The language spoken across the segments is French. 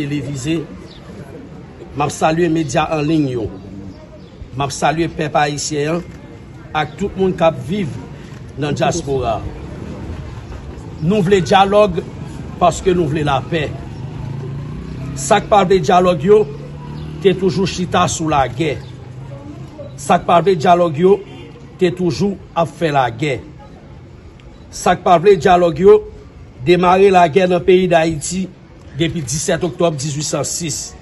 télévisé, m'a salué médias en ligne, m'a salué peuple haïtien, avec tout le monde qui vit dans la diaspora. Nous voulons dialogue parce que nous voulons la paix. Ça qui parle de dialogue, c'est toujours chita sous la guerre. Ça qui parle de dialogue, c'est toujours à faire la guerre. Ça qui parle de dialogue, démarrer la guerre dans le pays d'Haïti depuis 17 octobre 1806.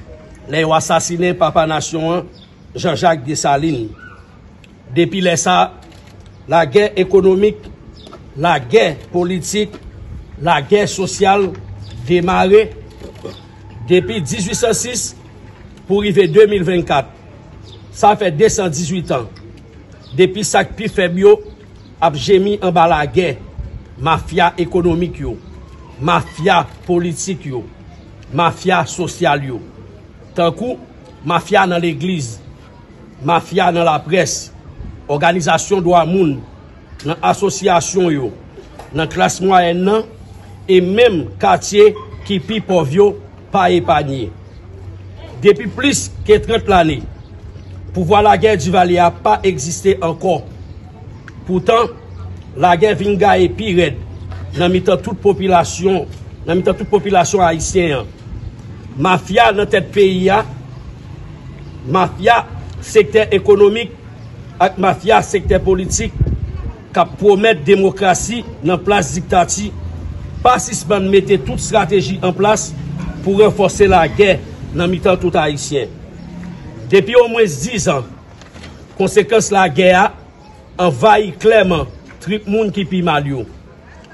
Les ont assassiné Papa Nation Jean-Jacques Dessalines. Depuis ça, la guerre économique, la guerre politique, la guerre sociale démarré depuis 1806 pour arriver 2024. Ça fait 218 ans. Depuis ça qui plus faible a gémi en bas la guerre, mafia économique yo, mafia politique yo, mafia sociale yo. Tant coup mafia dans l'église, mafia dans la presse, organisation droit moun, dans association yo, dans classe moyenne et même quartier qui pi pauvre yo pas épargné. Depuis plus que 30 années, pouvoir la guerre du Valais n'a pas existé encore. Pourtant, la guerre vient et pire dans toute population haïtienne. Mafia dans tête pays, mafia secteur économique et mafia secteur politique qui promettent démocratie dans place dictature, pas si mettre toute stratégie en place pour renforcer la guerre dans tout haïtien. Depuis au moins 10 ans, conséquence la guerre envahit clairement tout le monde qui pi mal yo.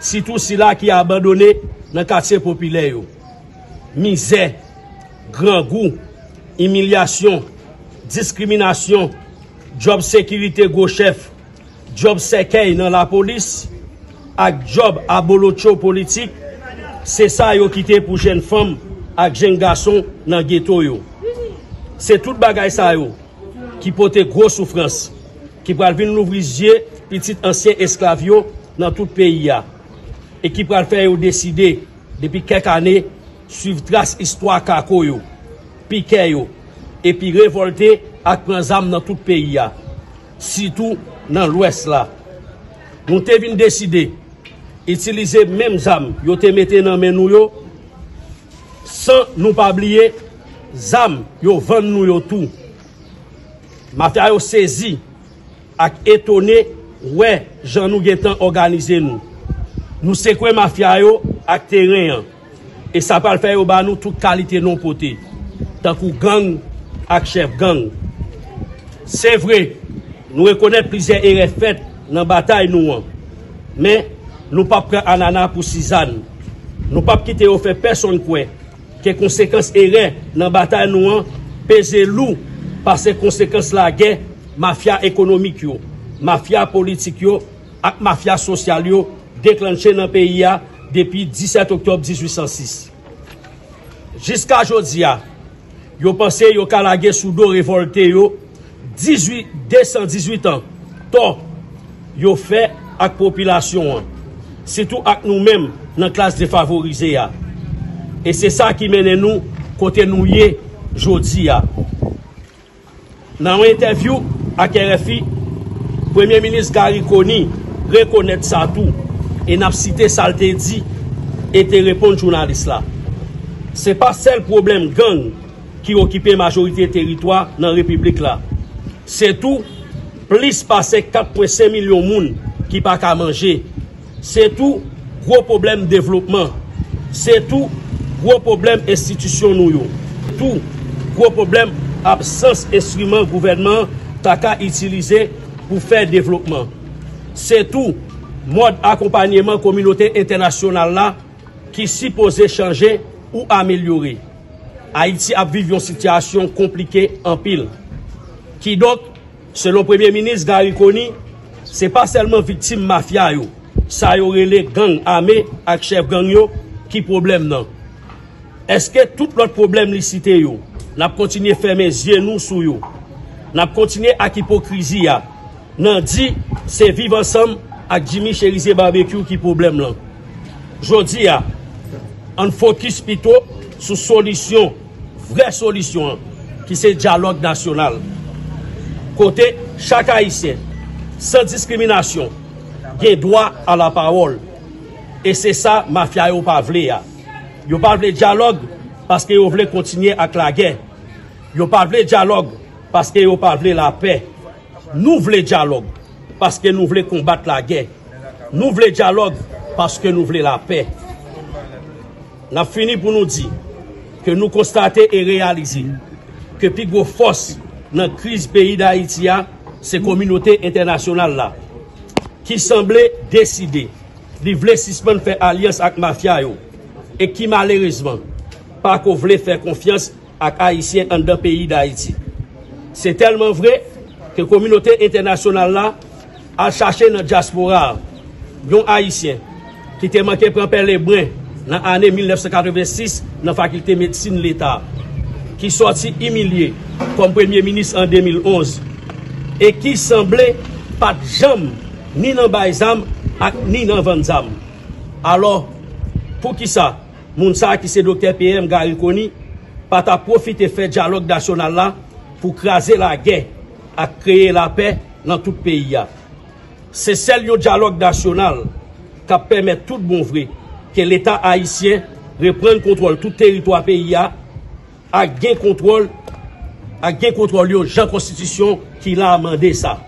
Surtout si là qui a abandonné dans le quartier populaire. Misère, grand goût, humiliation, discrimination, job sécurité go chef, job sécueil dans la police, ak job abolocho politique, c'est ça yo quitté pour jeunes femmes ak jeunes garçons dans ghetto yo. C'est tout bagay ça yo qui porte grosse souffrance, qui pral vinn l'ouvrir yeux petit ancien esclave yo dans tout pays ya. Et qui pral faire yo décider depuis quelques années suivre trace histoire kako yo, piquer yo et puis révolter ak prendre armes dans tout pays ya. Surtout dans l'ouest là. Nous te vinn décider utiliser même armes yo te mette dans main nou yo sans nous pas oublier zam yo vend nous yo tout. Mafia yo saisi ak étonné ouais Jean nous getan organiser nous. Nous c'est quoi mafia yo ak terrain et ça pas le faire yo ba nous toute qualité non poté. Tant que gang ak chef gang. C'est vrai, nous reconnaissons plusieurs erreurs faites dans bataille nous mais nous pas prendre ananas pour Suzanne. Nous pas quitter au fait personne quoi. Que conséquences erreurs dans bataille nous peser lourd parce que conséquences la guerre mafia économique yo, mafia politique yo ak mafia sociale yo déclenché dans pays ya depuis 17 octobre 1806. Jusqu'à aujourd'hui yo pensé yo ka la guerre sous dos révolté yo 218 ans. To yo fait ak population surtout ak nous-mêmes dans classe défavorisée ya. Et c'est ça qui mène nous côté nous yé jodi ya. Dans une interview avec RFI, Premier ministre Gary Coney reconnaît ça tout et n'a cité ça le dit et te répondre journaliste là. C'est pas seul problème gang qui occupe la majorité territoire dans la République là. C'est tout plus passé 4,5 millions de monde qui pas qu'à manger. C'est tout gros problème développement. C'est tout gros problème institution nous. Tout gros problème absence instrument gouvernement qu'à utiliser pour faire développement. C'est tout mode accompagnement communauté internationale là qui supposé changer ou améliorer. Haïti a vécu une situation compliquée en pile. Qui donc, selon Premier ministre Gary Coney, c'est pas seulement victime mafia yo, ça y aurait les gangs armés avec chef gang yo qui problème non. Est-ce que tout l'autre problème li cité yo, n'a continuer fermer yeux nous sous yo. N'a continuer avec hypocrisie ya. Nan dit c'est vivre ensemble avec Jimmy Cherise Barbecue qui problème là. Jodi ya, on focus plutôt sous solution, vraie solution, qui c'est dialogue national. Côté chaque Haïtien, sans discrimination, a droit à la parole. Et c'est ça, mafia yo pas vle ya. Yo pas vle dialogue parce que yo vle continuer avec la guerre. Yo pas vle dialogue parce que yo pas vle la paix. Nous voulons dialogue parce que nous voulons combattre la guerre. Nous voulons dialogue parce que nous voulons la paix. Nous avons fini pour nous dire que nous constatons et réalisons que plus grosse force dans la crise pays d'Haïti, c'est la communauté internationale là, qui semblait décider de vouloir suspendre faire alliance avec la mafia et qui malheureusement pas qu'on voulait faire confiance à Haïtiens dans le pays d'Haïti. C'est tellement vrai que la communauté internationale là a cherché dans la diaspora un Haïtien qui était manqué prendre les brins dans l'année 1986 dans la faculté de médecine de l'État, qui sorti humilié comme premier ministre en 2011 et qui semblait pas de jambes ni dans Baïzam ni dans Vanzam. Alors, pour qui ça? Mounsa qui c'est docteur PM Gary Koni, pas ta profiter faire dialogue national là pour craser la guerre et créer la paix dans tout le pays. C'est celle du dialogue national qui permet tout bon vrai que l'État haïtien reprenne contrôle tout territoire pays à gain contrôle de la constitution qui l'a amendé ça.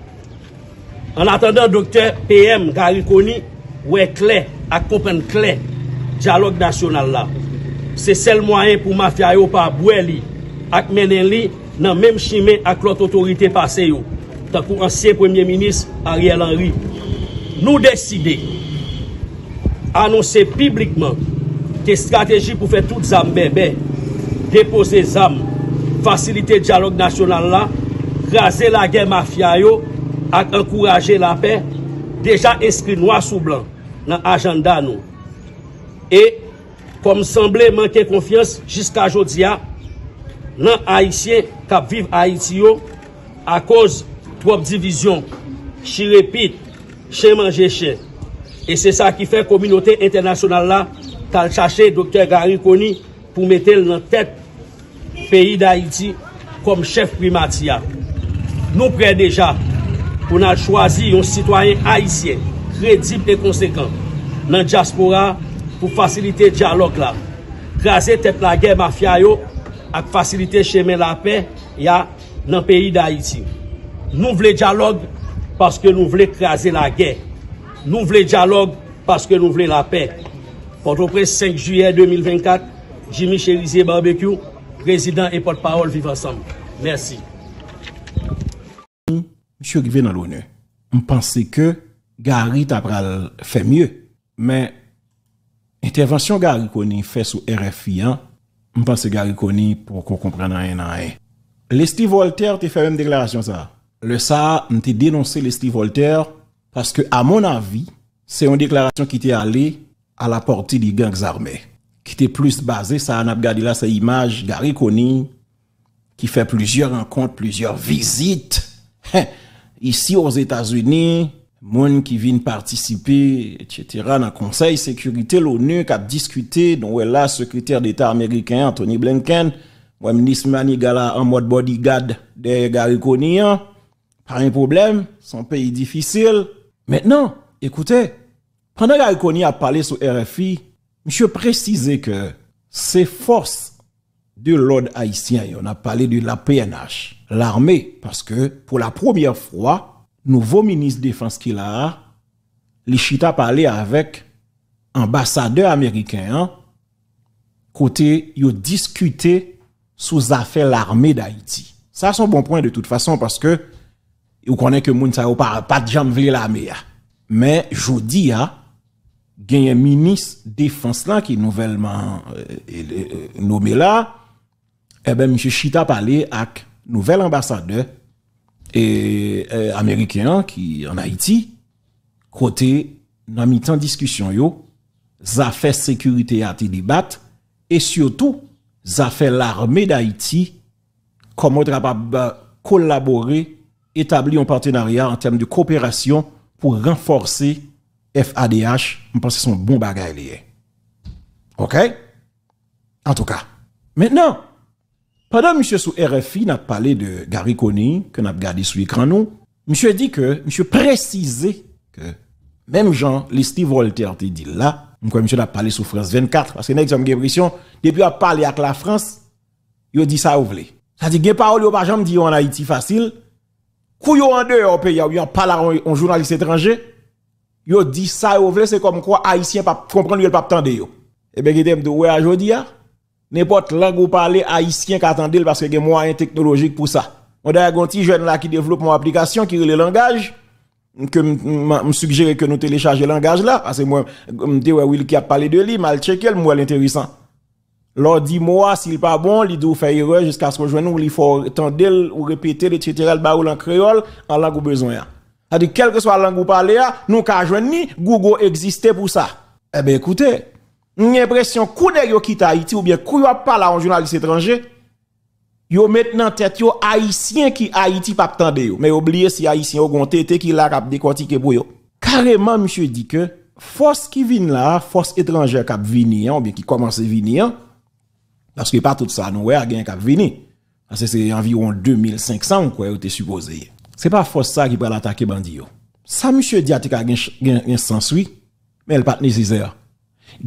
En attendant, docteur PM Gary Koni, ouais clair, à comprendre clair, dialogue national là. C'est seul moyen pour mafia yo pas boueli, ak menen li dans même chemin avec l'autre autorité passée yo. Tant que ancien premier ministre Ariel Henry. Nous décider annoncer publiquement que stratégie pour faire toutes armes bébé, déposer armes, faciliter le dialogue national là, raser la guerre mafia yo, et encourager la paix, déjà inscrit noir sous blanc dans l'agenda nous. Et comme semblait manquer confiance jusqu'à aujourd'hui, dans Haïtiens qui vivent Haïti yo, à cause trop division, chirépite, chien manger chien. Et c'est ça qui fait la communauté internationale là, qu'elle cherché Dr Gary Koni pour mettre dans tête pays d'Haïti comme chef primatia. Nous prêts déjà pour nous choisir un citoyen haïtien crédible et conséquent dans la diaspora pour faciliter le dialogue là. Craser tête la guerre mafia yo et faciliter chemin la paix dans le pays d'Haïti. Nous voulons dialogue parce que nous voulons craser la guerre. Nous voulons dialogue parce que nous voulons la paix. Port-au-Prince 5 juillet 2024, Jimmy Cherizier Barbecue, président et porte-parole vivent ensemble. Merci. Monsieur Rivé dans l'honneur. On pensait que Gary t'a fait mieux. Mais intervention Gary Koni fait sous RFI, on pense que Gary Koni pour qu'on comprenne rien. Leslie Voltaire t'a fait une déclaration ça. Le ça, on t'a dénoncé Leslie Voltaire parce que, à mon avis, c'est une déclaration qui était allée à la portée des gangs armés. Qui était plus basée, ça, on a regardé là, cette image, Gary Koni, qui fait plusieurs rencontres, plusieurs visites. Ici aux États-Unis, monde qui viennent participer, etc., dans le Conseil de sécurité, l'ONU, qui a discuté, donc là, secrétaire d'État américain, Anthony Blinken, moi, ministre Manigala, en mode bodyguard de Gary Koni, pas un problème, son pays difficile. Maintenant, écoutez, pendant Gary Koni a parlé sur RFI, monsieur précisait que ces forces de l'ordre haïtien, on a parlé de la PNH, l'armée, parce que pour la première fois, nouveau ministre de défense qu'il a, les Chita parlé avec ambassadeur américain, côté, ils ont discuté sous affaire l'armée d'Haïti. Ça, c'est un bon point de toute façon, parce que vous connaissez que moun sa pas de jambe vle l'armée. Mais, je dis, il y a un ministre défense là qui est nouvellement nommé là. Eh ben, M. Chita parlé avec nouvel ambassadeur américain qui en Haïti. Côté, dans mi-temps discussion yo, ça fait sécurité à te débattre et surtout, ça fait l'armée d'Haïti comment être capable collaborer, établir un partenariat en termes de coopération pour renforcer FADH. Je pense que c'est un bon bagage lié. OK? En tout cas, Maintenant, pendant monsieur sous RFI n'a parlé de Gary Coney que n'a regardé sur l'écran nous, monsieur dit que monsieur précisé que même Jean Steve Voltaire te dit là, comme monsieur a parlé sur France 24 parce que n'a exemple l'impression depuis a parlé avec la France, il dit ça ouvre. Ça dit gen parole yo pas jamais dit en Haïti facile. Kou yo en dehors pays yo parle en journaliste étranger, yo dit ça ouvre c'est comme quoi haïtien pas comprendre yo pas tande yo. Et ben gete m'do ouais aujourd'hui n'importe langue ou parler haïtien qu'attendait parce que gen moyen technologique pour ça. On a un petit jeune là qui développe mon application qui le langage que me suggérer que nous télécharger le langage là parce que moi m'te ouais Will qui a parlé de lui mal checker moi l'intéressant. Lors dit moi s'il pas bon, il doit faire erreur jusqu'à ce que je nous il faut tendre ou répéter etc. le baoul en créole en langue ou besoin. C'est-à-dire quelle que soit la langue ou parler nous ka joindre ni Google existait pour ça. Eh ben écoutez, j'ai l'impression kou nèg yo quitte Haïti ou bien kou yo parle en journaliste étranger yo maintenant tête yo haïtien qui Haïti pas tande yo mais oubliez si haïtien yo gon tété qui la cap décortiquer pour yo. Carrément monsieur dit que force qui vient là, force étrangère qui venir ou bien qui commence venir parce que pas tout ça nous ouais gain cap venir parce que c'est environ 2500 quoi était supposé. C'est pas force ça qui va l'attaquer bandi yo. Ça monsieur dit a un sens oui mais elle pas nécessaire.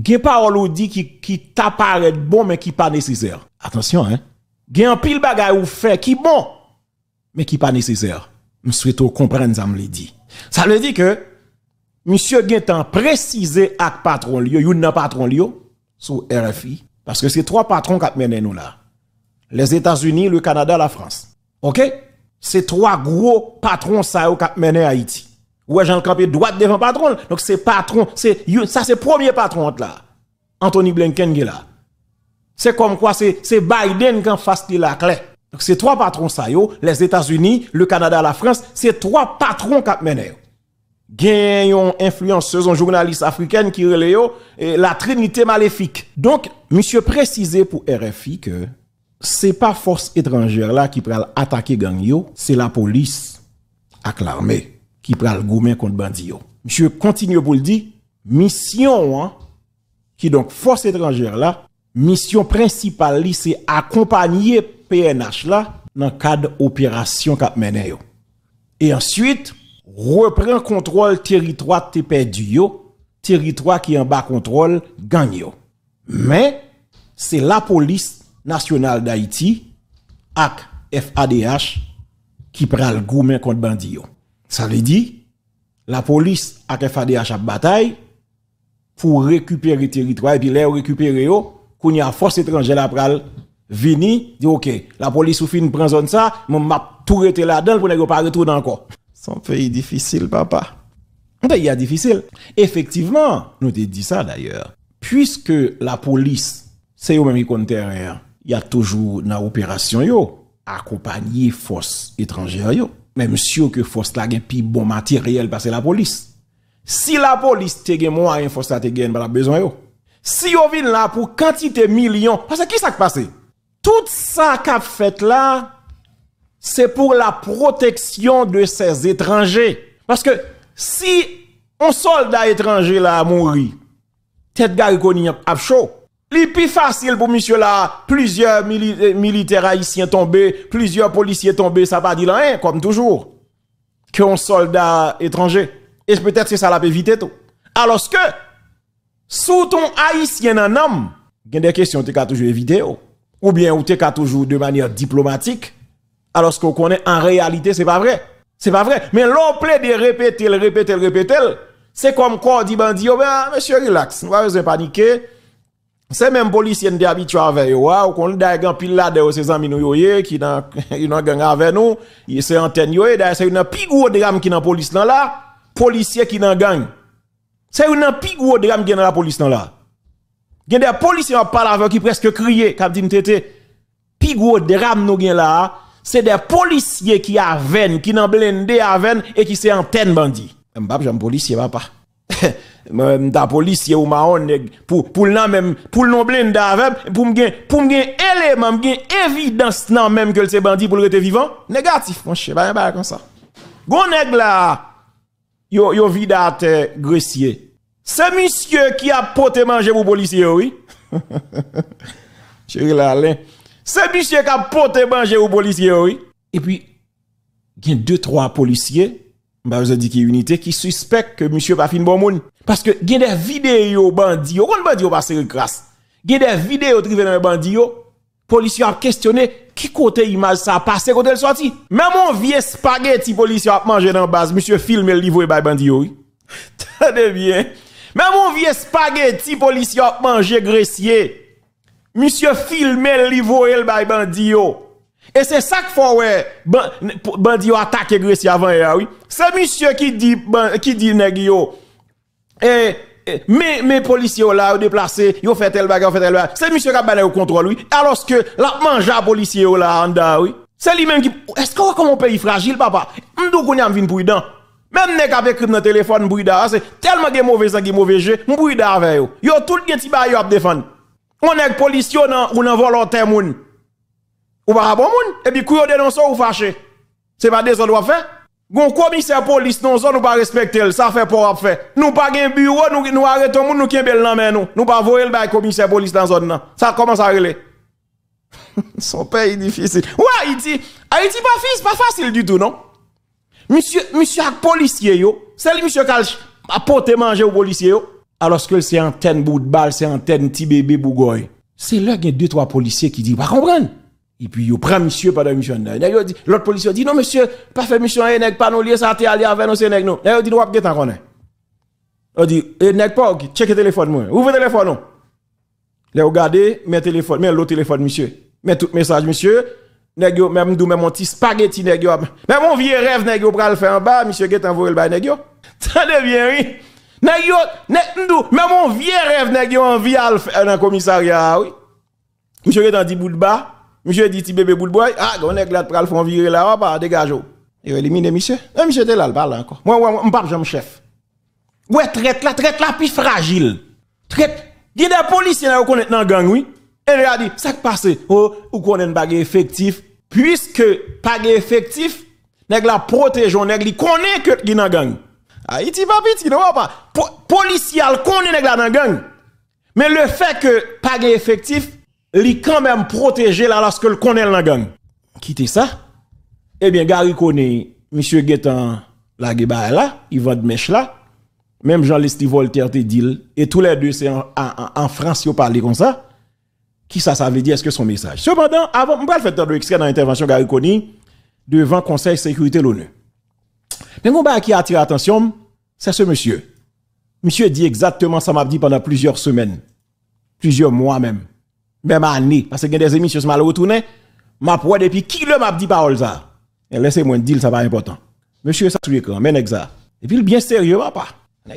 Gen parole ou dit qui t'apparaît bon mais qui pas nécessaire. Attention hein. Gen pile bagay ou fait qui bon mais qui pas nécessaire. Je souhaite comprendre ça me le dit. Ça veut dire que monsieur gen temps préciser ak patron li yo, yon patron li yo sur RFI parce que c'est trois patrons qui mènent nous là. Les États-Unis, le Canada, la France. OK? C'est trois gros patrons ça qui mènent Haïti. Ouais, Jean Campé droit devant patron. Donc c'est patron, ça c'est premier patron là. Anthony Blinken qui est là. C'est comme quoi c'est Biden qui en face de la clé. Donc c'est trois patrons ça yo, les États-Unis, le Canada, la France, c'est trois patrons qui mènent. Gen yon influenceuse, un journaliste africaine qui relè yo, la trinité maléfique. Donc, monsieur précisé pour RFI que c'est pas force étrangère là qui pral attaquer gang yo, c'est la police avec l'armée qui pral goumen contre bandi yo. Monsieur continue pour le dire, mission hein, qui donc force étrangère là, mission principale li c'est accompagner PNH là dans cadre opération qu'a mené yo. Et ensuite reprend contrôle territoire te perdu yo, territoire qui en bas contrôle gang yo. Mais c'est la police nationale d'Haïti ak FADH qui pral goumen contre bandi yo. Ça veut dire la police ak FADH a bataille pour récupérer territoire et puis les récupérer yo, qu'on y a force étrangère la pral vini dit OK, la police ou fin prend zone ça, m'a tout rete là-dedans pour ne pas retourner encore. Son pays difficile, papa. Un pays difficile. Effectivement, nous te dit ça d'ailleurs. Puisque la police, c'est eux même qui compte terrain, il y a toujours dans l'opération yo, accompagner force étrangère yo. Même sûr que force la gen pi bon matériel parce que la police. Si la police te gen moyen force la te gen pas besoin yo. Si yo vin là pour quantité millions, parce que qui ça qui passe? Tout ça qu'a fait là, c'est pour la protection de ces étrangers. Parce que si un soldat étranger là a mouru, tête Gary Coney a chaud. Li plus facile pour monsieur là, plusieurs militaires haïtiens tombés, plusieurs policiers tombés, ça pas dit rien, comme toujours, qu'un soldat étranger. Et peut-être que ça l'a évité tout. Alors que, sous ton haïtien en homme, il y a des questions que tu as toujours évité, ou bien ou tu as toujours de manière diplomatique, alors qu'on connaît en réalité, c'est pas vrai. C'est pas vrai. Mais l'on plaît de répéter, c'est comme quoi on dit bandi, ben, monsieur, relax, on va pas paniquer. C'est même policier qui est habitué avec eux, ou qu'on a un pile là de ses amis nous qui dans une gang avec nous, c'est antenne yo, c'est une plus gros drame qui dans police là, policier qui dans gang. C'est une plus gros drame qui dans la police là. Il y a des policiers qui parlent avec qui presque crier, qui dit tété. Plus gros drame nous gen là, c'est des policiers qui avènent, qui n'ont blindé avènent et qui c'est antenne bandit. M'bap j'aime policier papa. Ta policier ou maon pour nan même pour non blindé avec pour m'gen élément m'gen évidence nan même que c'est bandit pour le rester vivant négatif mon cher pas comme ça. Gon nèg là yo vidate grecier. C'est monsieur qui a poté manger pour policier oui. Chéri Alain. C'est monsieur qui a porté manger aux policiers, oui. Et puis, il y a 2-3 policiers, bah, vous avez dit qu'il y a une unité qui suspecte que monsieur pas fin bon monde. Parce que, il y a des vidéos bandits, on bandits pas se grâce. Il y a des vidéos trivées dans les bandits, policiers ont questionné qui côté image ça a passé côté le sorti. Même mon vieux spaghetti policier a mangé dans la base, monsieur filme le livre by bandit, oui. Tenez bien. Même mon vieux spaghetti policier a mangé gressier. Monsieur filme le livre el by bandit. Et c'est ça qu'il faut ouais bandit attaquer gressier avant hier oui. C'est monsieur qui dit nèg yo. Mais policiers là déplacé, yo fait tel bagarre, fait tel bagarre. C'est monsieur qui a bané au contrôle oui. Alors que la mange à policier là en da oui. C'est lui même qui est-ce qu'on comme un pays fragile papa. M'dou qu'on y a vinn prudent. Même nèg avec écrit dans téléphone brida, c'est tellement de mauvais sang qui mauvais jeu, brida avec yo. Yo tout gen ti ba yo a défendre. On est policier ou nan volontaire moun. Ou pas bon moun et puis kou yo dénonce ou fâché. C'est pas des ordres faire. Gon commissaire police non zone nous pas respecter, ça fait pour faire. Nous pas gen bureau, nous arrêtons moun nous kembel nan men nous. Nous pas voyer le bail commissaire police dans zone nan. Ça commence à relever. Son pays difficile. Ouais, Haïti pas facile du tout non. Monsieur policier yo, c'est le monsieur qui a porté manger aux policiers yo. Alors que c'est antenne bout de balle, c'est antenne petit bébé bougoy. C'est là qu'il y a 2-3 policiers qui disent pas comprendre. Et puis yo prend monsieur pendant mission là. L'autre policier dit non monsieur, pas fait mission nèg pas nous lier ça t'es aller avec nous c'est nèg nous. Là dit nous pas getan connaît. On dit nèg pas check téléphone moi. Ouvre téléphone non. Là regardez mes téléphone, mais l'autre téléphone monsieur. Mais tout message monsieur. Nèg yo même dou même mon petit spaghetti nèg yo. Même mon vieux rêve nèg yo pral faire en bas, monsieur getan envoyer le bail nèg yo. Tendez bien oui. Nèg yo même mon vieux rêve nèg yo envie à dans commissariat oui. Monsieur getan dit bout de bas. Monsieur dit ti bébé boule boy, ah, on est glad pral font virer là, pas dégage. Et éliminer monsieur. Monsieur était là, il parle encore. Moi m'pas jamais chef. Ouais, traite là puis fragile. Traite, il y a des policiers là qui connaissent dans gang oui. Et regardez, ça qui passe, ou connaît un bagage effectif, puisque pas effectif, nèg la protégeon, nèg li connaît que qui dans gang. Haïti pas petit, non pas. Policier connaît nèg la dans gang. Mais le fait que pas effectif li quand même protégé là lorsque le connaît la gang. Quittez ça. Eh bien, Gary connaît, monsieur Guetan, la guéba là, il va de mèche là. Même Jean-Leslie Voltaire te dit, et tous les deux, c'est en France, ils parlent comme ça. Qui ça veut dire, est-ce que son message? Cependant, avant, on va faire un extrait dans l'intervention Gary connaît devant Conseil de sécurité de l'ONU. Mais mon qui attire l'attention, c'est ce monsieur. Monsieur dit exactement ça m'a dit pendant plusieurs semaines, plusieurs mois même. Même année, parce que il y a des émissions qui mal retournées, m'a pour depuis qui le m'a dit parole ça. Laissez-moi dire ça pas important. Monsieur ça sur l'écran, mais ça. Et puis bien sérieux papa.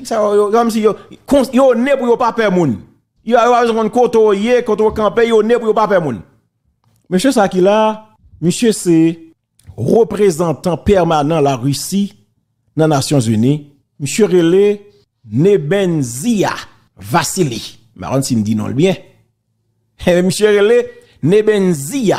Ça comme si yo né pour yo pas peur moun. Yo a besoin de côtoyer, camper yo né pour yo pas peur moun. Monsieur ça qui là, monsieur c'est représentant permanent la Russie dans les Nations Unies. Monsieur relé Nebenzia Vassili. Marron si me dit non le bien. Monsieur relé Nebenzia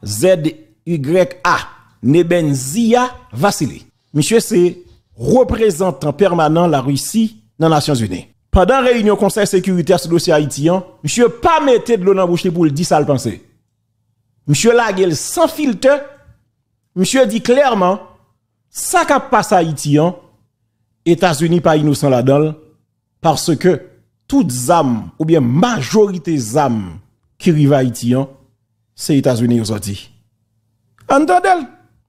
Z-Y-A Nebenzia Vassili. Monsieur c'est représentant permanent la Russie dans les Nations Unies. Pendant réunion conseil sécuritaire sur le dossier haïtien, monsieur pas mettre de l'eau dans la bouche pour le dire ça le penser. Monsieur Laguel sans filtre, monsieur dit clairement ça qui passe haïtien, États-Unis pas innocent là-dedans parce que toutes âmes ou bien majorité âmes qui arrivent haïtien, c'est États-Unis aujourd'hui. Entendez?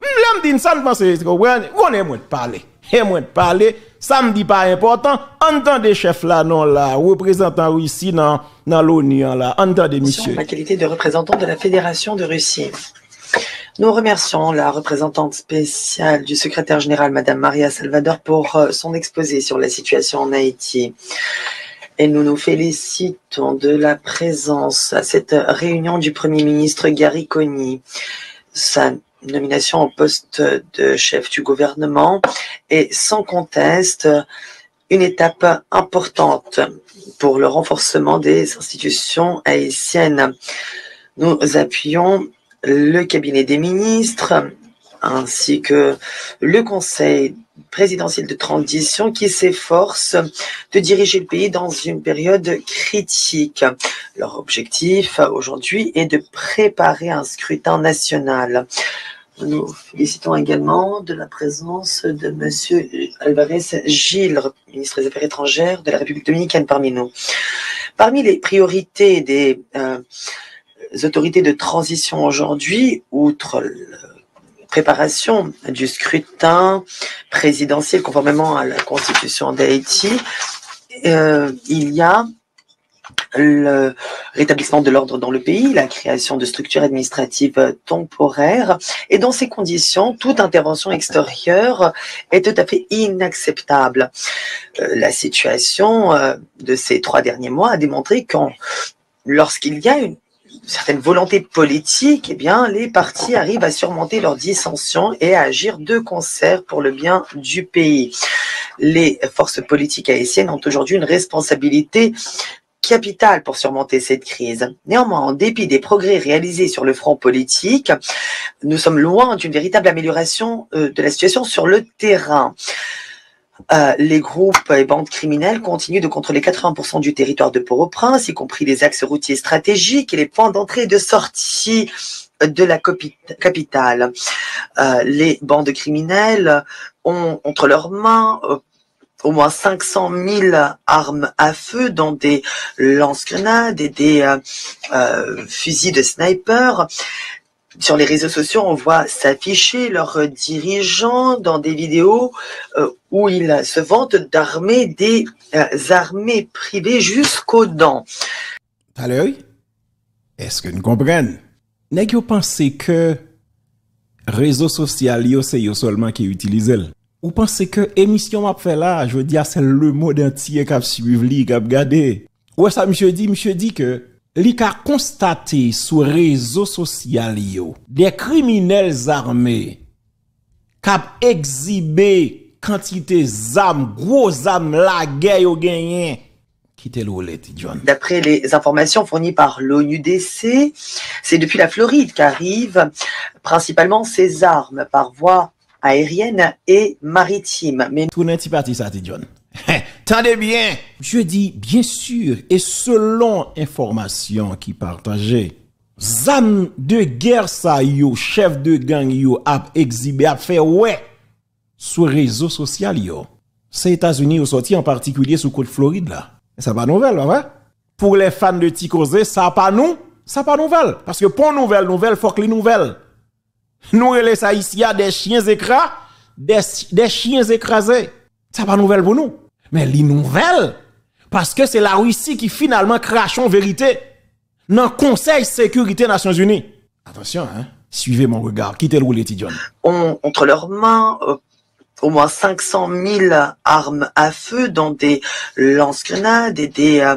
L'homme dit ça, on est moins de parler. Et moins de parler, ça me dit pas important. Entendez, chef là, non, là, représentant Russie dans l'ONU, là. Entendez, monsieur. La qualité de représentant de la Fédération de Russie. Nous remercions la représentante spéciale du secrétaire général, Madame Maria Salvador, pour son exposé sur la situation en Haïti. Et nous nous félicitons de la présence à cette réunion du Premier ministre Gary Coney. Sa nomination au poste de chef du gouvernement est sans conteste une étape importante pour le renforcement des institutions haïtiennes. Nous appuyons le cabinet des ministres ainsi que le Conseil présidentielle de transition qui s'efforce de diriger le pays dans une période critique. Leur objectif aujourd'hui est de préparer un scrutin national. Nous félicitons également de la présence de M. Alvarez Gil, ministre des Affaires étrangères de la République dominicaine parmi nous. Parmi les priorités des autorités de transition aujourd'hui, outre préparation du scrutin présidentiel conformément à la Constitution d'Haïti, il y a le rétablissement de l'ordre dans le pays, la création de structures administratives temporaires, et dans ces conditions, toute intervention extérieure est tout à fait inacceptable. La situation de ces 3 derniers mois a démontré que lorsqu'il y a une certaine volonté politique, eh bien, les partis arrivent à surmonter leurs dissensions et à agir de concert pour le bien du pays. Les forces politiques haïtiennes ont aujourd'hui une responsabilité capitale pour surmonter cette crise. Néanmoins, en dépit des progrès réalisés sur le front politique, nous sommes loin d'une véritable amélioration de la situation sur le terrain. Les groupes et bandes criminelles continuent de contrôler 80% du territoire de Port-au-Prince, y compris les axes routiers stratégiques et les points d'entrée et de sortie de la capitale. Les bandes criminelles ont entre leurs mains au moins 500 000 armes à feu, dont des lance-grenades et des fusils de sniper. Sur les réseaux sociaux, on voit s'afficher leurs dirigeants dans des vidéos où ils se vantent d'armer des armées privées jusqu'aux dents. À l'œil, est-ce que nous comprenons? N'est-ce que vous pensez que réseaux sociaux, c'est eux seulement qui utilisent? Ou pensez que émission m'a fait là, je veux dire, c'est le monde entier qui a suivi, qui a regardé? Ouais, ça, monsieur dit que li ka constaté sur réseaux sociaux des criminels armés qui ont exhibé quantité d'armes, gros armes la guerre au gagné. D'après les informations fournies par l'ONUDC, c'est depuis la Floride qu'arrivent principalement ces armes par voie aérienne et maritime. Mais tout n'est pas parti ça, John. Tendez bien. Je dis bien sûr et selon information qui partagée, zam de guerre ça yo, chef de gang yo a exhibé a fait ouais sur réseaux sociaux yo. C'est États-Unis ont sorti en particulier sur côte Floride là. Ça pas nouvelle, ouais. Pour les fans de Ticozé, ça pas nouvelle parce que pour nouvelle faut que les nouvelles. Nous les haïtiens des chiens écrasés, des chiens écrasés. Ça pas nouvelle pour nous. Mais les nouvelles, parce que c'est la Russie qui finalement crache en vérité dans le Conseil de sécurité des Nations Unies. Attention, hein? Suivez mon regard. Quittez le roulé, John. Ont entre leurs mains au moins 500 000 armes à feu, dont des lance-grenades et des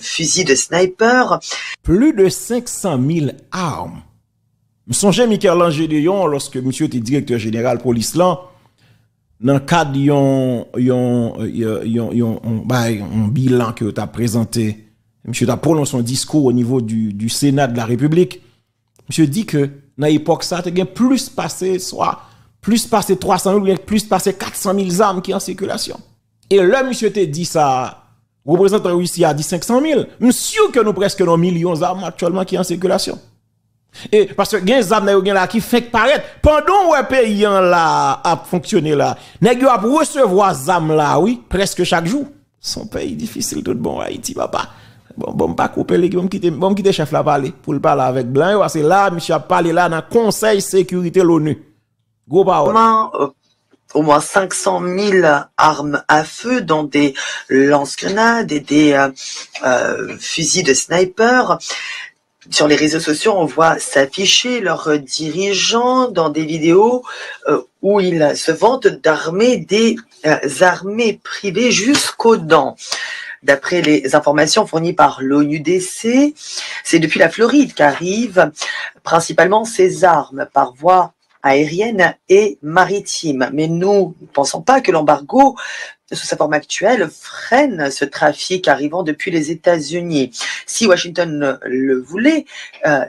fusils de sniper. Plus de 500 000 armes. Je songeais Michel-Angé de Yon lorsque monsieur était directeur général police là. Dans le cadre d'un bilan que tu as présenté, monsieur a prononcé un discours au niveau du Sénat de la République. Monsieur dit que dans l'époque, ça a plus passé 300 000 ou plus passé 400 000 armes qui sont en circulation. Et là, monsieur te dit ça, représentant ici a dit 500 000. Monsieur que nous presque nos millions d'armes actuellement qui sont en circulation. Et parce que gen zam nan yo gen là qui fait paraître pendant ouais pays là a fonctionné là nèg yo a recevoir zam là oui presque chaque jour. Son pays difficile tout bon Haïti papa. Bon pas couper les bon quitter chef là parler pour le parler avec blanc parce que là monsieur a parlé là dans Conseil sécurité l'ONU. Gros parole. Au moins 500 000 armes à feu, dont des lance-grenades et des fusils de sniper. Sur les réseaux sociaux, on voit s'afficher leurs dirigeants dans des vidéos où ils se vantent d'armer des armées privées jusqu'aux dents. D'après les informations fournies par l'ONUDC, c'est depuis la Floride qu'arrivent principalement ces armes par voie aérienne et maritime. Mais nous ne pensons pas que l'embargo sous sa forme actuelle, freine ce trafic arrivant depuis les États-Unis. Si Washington le voulait,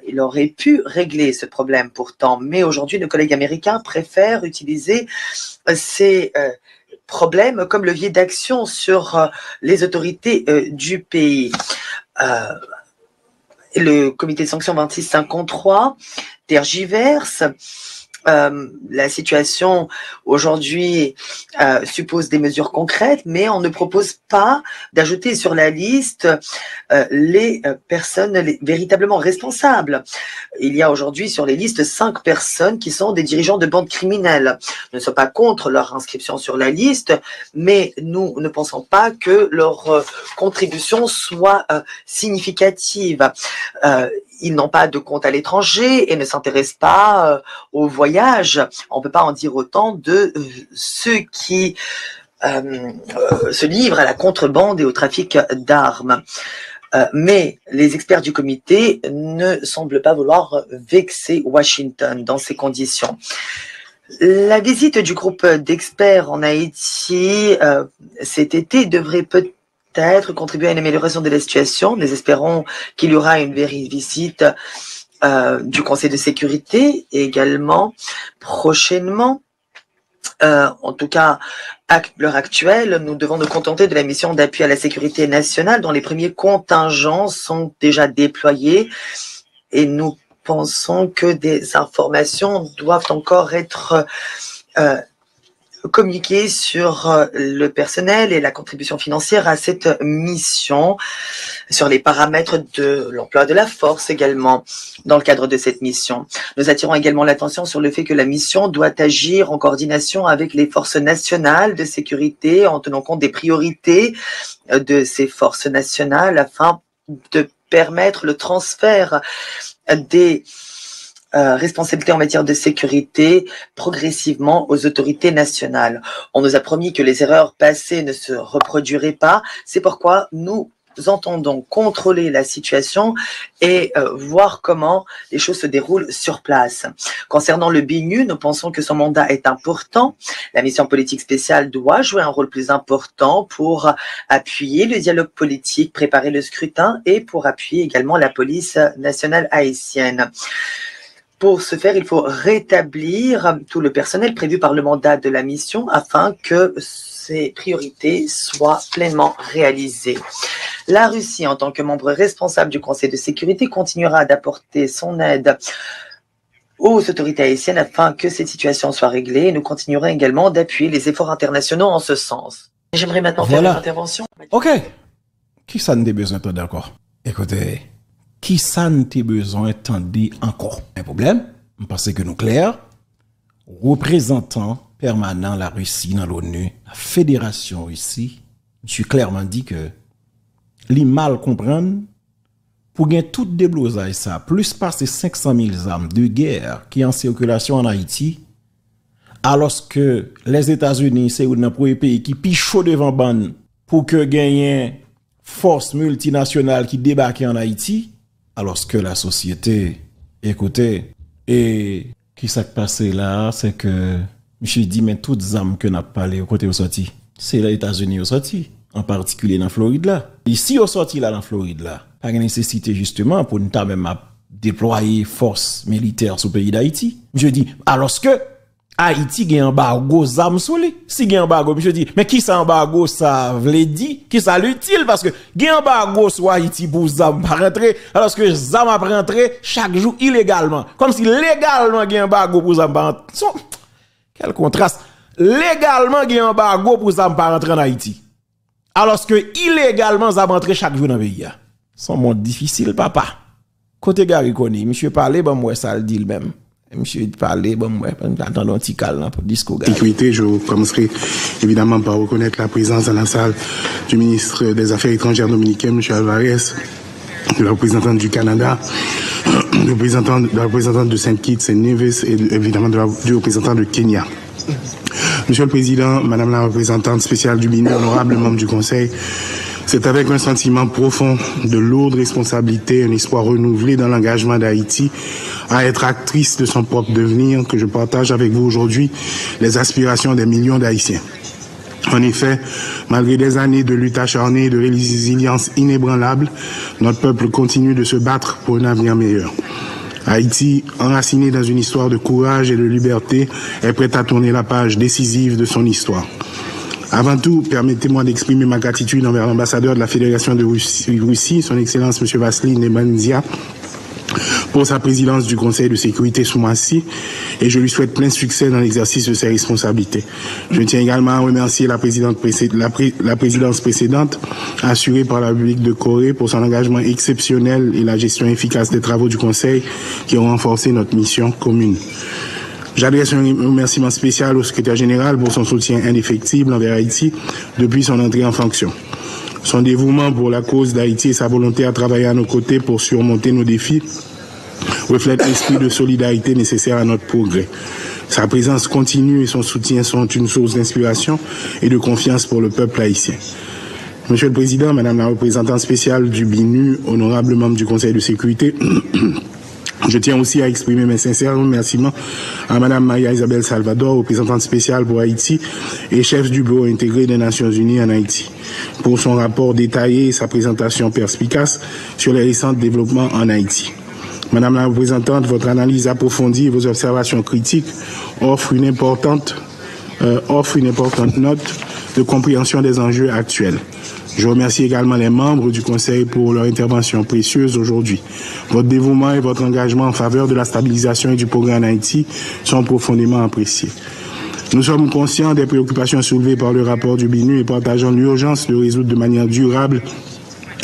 il aurait pu régler ce problème pourtant. Mais aujourd'hui, nos collègues américains préfèrent utiliser ces problèmes comme levier d'action sur les autorités du pays. Le comité de sanctions 2653 tergiverse. La situation aujourd'hui suppose des mesures concrètes, mais on ne propose pas d'ajouter sur la liste les personnes véritablement responsables. Il y a aujourd'hui sur les listes 5 personnes qui sont des dirigeants de bandes criminelles. Nous ne sommes pas contre leur inscription sur la liste, mais nous ne pensons pas que leur contribution soit significative. Ils n'ont pas de compte à l'étranger et ne s'intéressent pas au voyage. On ne peut pas en dire autant de ceux qui se livrent à la contrebande et au trafic d'armes. Mais les experts du comité ne semblent pas vouloir vexer Washington dans ces conditions. La visite du groupe d'experts en Haïti cet été devrait peut-être contribuer à une amélioration de la situation. Nous espérons qu'il y aura une visite du Conseil de sécurité également prochainement. En tout cas, à l'heure actuelle, nous devons nous contenter de la mission d'appui à la sécurité nationale dont les premiers contingents sont déjà déployés et nous pensons que des informations doivent encore être communiquer sur le personnel et la contribution financière à cette mission, sur les paramètres de l'emploi de la force également dans le cadre de cette mission. Nous attirons également l'attention sur le fait que la mission doit agir en coordination avec les forces nationales de sécurité en tenant compte des priorités de ces forces nationales afin de permettre le transfert des responsabilité en matière de sécurité progressivement aux autorités nationales. On nous a promis que les erreurs passées ne se reproduiraient pas. C'est pourquoi nous entendons contrôler la situation et voir comment les choses se déroulent sur place. Concernant le BNU, nous pensons que son mandat est important. La mission politique spéciale doit jouer un rôle plus important pour appuyer le dialogue politique, préparer le scrutin et pour appuyer également la police nationale haïtienne. Pour ce faire, il faut rétablir tout le personnel prévu par le mandat de la mission afin que ces priorités soient pleinement réalisées. La Russie, en tant que membre responsable du Conseil de sécurité, continuera d'apporter son aide aux autorités haïtiennes afin que cette situation soit réglée. Et nous continuerons également d'appuyer les efforts internationaux en ce sens. J'aimerais maintenant faire une intervention. OK. Qui ça n'a besoin de d'accord? Écoutez, qui ça n'a besoin de encore? Un problème? Je pense que nous clair. Représentant permanent la Russie dans l'ONU, la Fédération Russie, je clairement dit que li mal comprendre pour gagner tout déblosage ça, plus passer 500 000 armes de guerre qui en circulation en Haïti, alors que les États-Unis, c'est un premier pays qui pichot devant ban pour que gagne force multinationale qui débarque en Haïti, alors que la société, écoutez, et qui s'est passé là, c'est que je dis, mais toutes les armes que n'a parlé au côté au sorti, c'est les États-Unis au sorti, en particulier dans Floride là. Ici au sorti là dans Floride là, pas de nécessité justement pour nous même déployer force militaire sur le pays d'Haïti. Je dis, alors que Haïti gen embargo zam sou li. Si gen embargo, je dis, mais qui ça embargo ça vle di? Qui ça l'utile? Parce que gen embargo sur Haïti pour zam pas rentrer, alors que zam a rentrer chaque jour illégalement. Comme si légalement gen embargo pour zam pas rentrer. Quel contraste. Légalement gen embargo pour zam pas rentrer en Haïti. Alors que illégalement zam rentrer chaque jour dans le pays. C'est un monde difficile, papa. Côté Gary Koni, monsieur parler, ben moi ça le dit le même. Monsieur parler, bon, moi, j'attends un petit calme pour discours. Sécurité, je commencerai évidemment par reconnaître la présence dans la salle du ministre des Affaires étrangères dominicain, M. Alvarez, de la représentante du Canada, de la représentante de Saint Kitts et Nevis et évidemment du représentant de Kenya. Monsieur le Président, Madame la représentante spéciale du BNU, honorable membre du Conseil, c'est avec un sentiment profond de lourde responsabilité, un espoir renouvelé dans l'engagement d'Haïti à être actrice de son propre devenir que je partage avec vous aujourd'hui les aspirations des millions d'Haïtiens. En effet, malgré des années de lutte acharnée et de résilience inébranlable, notre peuple continue de se battre pour un avenir meilleur. Haïti, enraciné dans une histoire de courage et de liberté, est prête à tourner la page décisive de son histoire. Avant tout, permettez-moi d'exprimer ma gratitude envers l'ambassadeur de la Fédération de Russie, son Excellence M. Vassili Nemanzia, pour sa présidence du Conseil de sécurité ce mois-ci, et je lui souhaite plein succès dans l'exercice de ses responsabilités. Je tiens également à remercier la présidence précédente, assurée par la République de Corée, pour son engagement exceptionnel et la gestion efficace des travaux du Conseil qui ont renforcé notre mission commune. J'adresse un remerciement spécial au secrétaire général pour son soutien indéfectible envers Haïti depuis son entrée en fonction. Son dévouement pour la cause d'Haïti et sa volonté à travailler à nos côtés pour surmonter nos défis reflètent l'esprit de solidarité nécessaire à notre progrès. Sa présence continue et son soutien sont une source d'inspiration et de confiance pour le peuple haïtien. Monsieur le Président, Madame la représentante spéciale du BINU, honorable membre du Conseil de sécurité, je tiens aussi à exprimer mes sincères remerciements à Madame Maria Isabelle Salvador, représentante spéciale pour Haïti et chef du Bureau intégré des Nations Unies en Haïti, pour son rapport détaillé et sa présentation perspicace sur les récents développements en Haïti. Madame la représentante, votre analyse approfondie et vos observations critiques offrent une importante note de compréhension des enjeux actuels. Je remercie également les membres du Conseil pour leur intervention précieuse aujourd'hui. Votre dévouement et votre engagement en faveur de la stabilisation et du progrès en Haïti sont profondément appréciés. Nous sommes conscients des préoccupations soulevées par le rapport du BINU et partageons l'urgence de résoudre de manière durable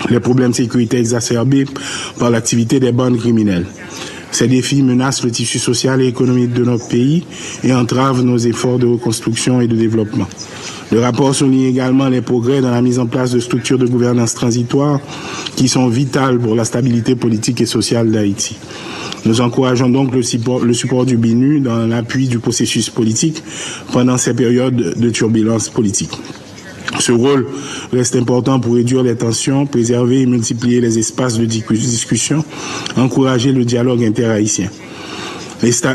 les problèmes sécuritaires exacerbés par l'activité des bandes criminelles. Ces défis menacent le tissu social et économique de notre pays et entravent nos efforts de reconstruction et de développement. Le rapport souligne également les progrès dans la mise en place de structures de gouvernance transitoires qui sont vitales pour la stabilité politique et sociale d'Haïti. Nous encourageons donc le support du BINU dans l'appui du processus politique pendant ces périodes de turbulence politique. Ce rôle reste important pour réduire les tensions, préserver et multiplier les espaces de discussion, encourager le dialogue interhaïtien.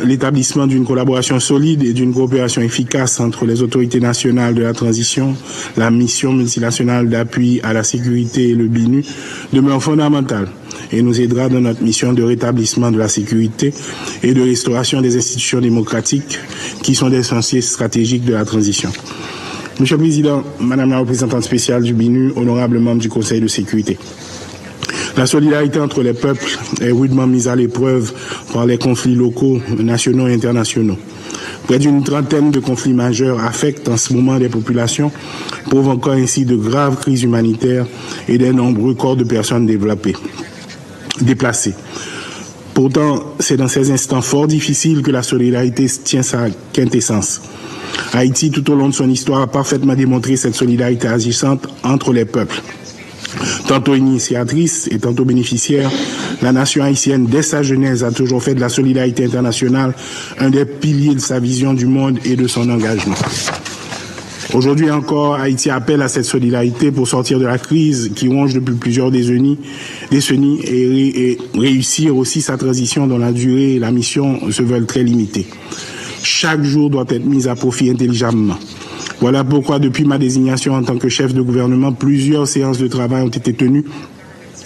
L'établissement d'une collaboration solide et d'une coopération efficace entre les autorités nationales de la transition, la mission multinationale d'appui à la sécurité et le BINU demeure fondamental et nous aidera dans notre mission de rétablissement de la sécurité et de restauration des institutions démocratiques qui sont des chantiers stratégiques de la transition. Monsieur le Président, Madame la représentante spéciale du BINU, honorable membre du Conseil de sécurité. La solidarité entre les peuples est rudement mise à l'épreuve par les conflits locaux, nationaux et internationaux. Près d'une trentaine de conflits majeurs affectent en ce moment les populations, provoquant ainsi de graves crises humanitaires et des nombreux corps de personnes déplacées. Pourtant, c'est dans ces instants fort difficiles que la solidarité tient sa quintessence. Haïti, tout au long de son histoire, a parfaitement démontré cette solidarité agissante entre les peuples. Tantôt initiatrice et tantôt bénéficiaire, la nation haïtienne, dès sa genèse, a toujours fait de la solidarité internationale un des piliers de sa vision du monde et de son engagement. Aujourd'hui encore, Haïti appelle à cette solidarité pour sortir de la crise qui ronge depuis plusieurs décennies et réussir aussi sa transition dont la durée et la mission se veulent très limitées. Chaque jour doit être mis à profit intelligemment. Voilà pourquoi, depuis ma désignation en tant que chef de gouvernement, plusieurs séances de travail ont été tenues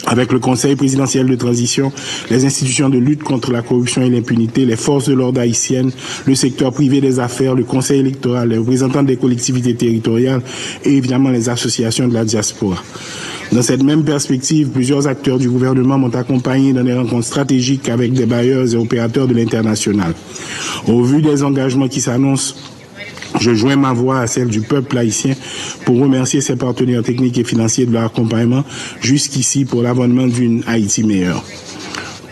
avec le Conseil présidentiel de transition, les institutions de lutte contre la corruption et l'impunité, les forces de l'ordre haïtiennes, le secteur privé des affaires, le Conseil électoral, les représentants des collectivités territoriales et évidemment les associations de la diaspora. Dans cette même perspective, plusieurs acteurs du gouvernement m'ont accompagné dans des rencontres stratégiques avec des bailleurs et opérateurs de l'international. Au vu des engagements qui s'annoncent, je joins ma voix à celle du peuple haïtien pour remercier ses partenaires techniques et financiers de leur accompagnement jusqu'ici pour l'avènement d'une Haïti meilleure.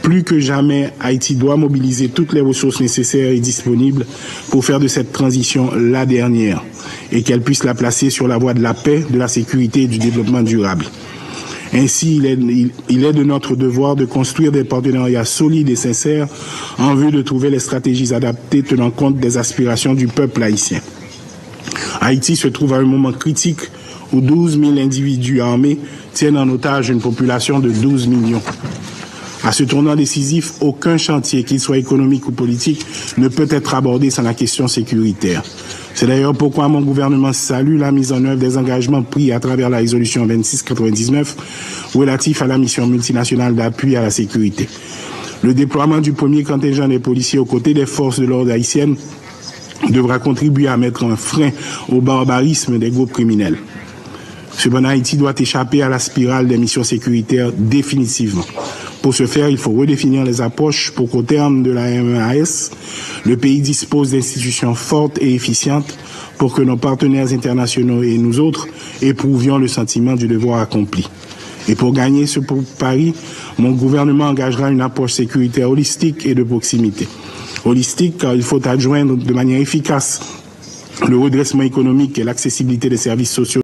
Plus que jamais, Haïti doit mobiliser toutes les ressources nécessaires et disponibles pour faire de cette transition la dernière et qu'elle puisse la placer sur la voie de la paix, de la sécurité et du développement durable. Ainsi, il est de notre devoir de construire des partenariats solides et sincères en vue de trouver les stratégies adaptées tenant compte des aspirations du peuple haïtien. Haïti se trouve à un moment critique où 12 000 individus armés tiennent en otage une population de 12 millions. À ce tournant décisif, aucun chantier, qu'il soit économique ou politique, ne peut être abordé sans la question sécuritaire. C'est d'ailleurs pourquoi mon gouvernement salue la mise en œuvre des engagements pris à travers la résolution 2699 relatif à la mission multinationale d'appui à la sécurité. Le déploiement du premier contingent des policiers aux côtés des forces de l'ordre haïtiennes devra contribuer à mettre un frein au barbarisme des groupes criminels. Cependant, Haïti doit échapper à la spirale des missions sécuritaires définitivement. Pour ce faire, il faut redéfinir les approches pour qu'au terme de la MEAS, le pays dispose d'institutions fortes et efficientes pour que nos partenaires internationaux et nous autres éprouvions le sentiment du devoir accompli. Et pour gagner ce pari, mon gouvernement engagera une approche sécuritaire holistique et de proximité. Holistique car il faut adjoindre de manière efficace le redressement économique et l'accessibilité des services sociaux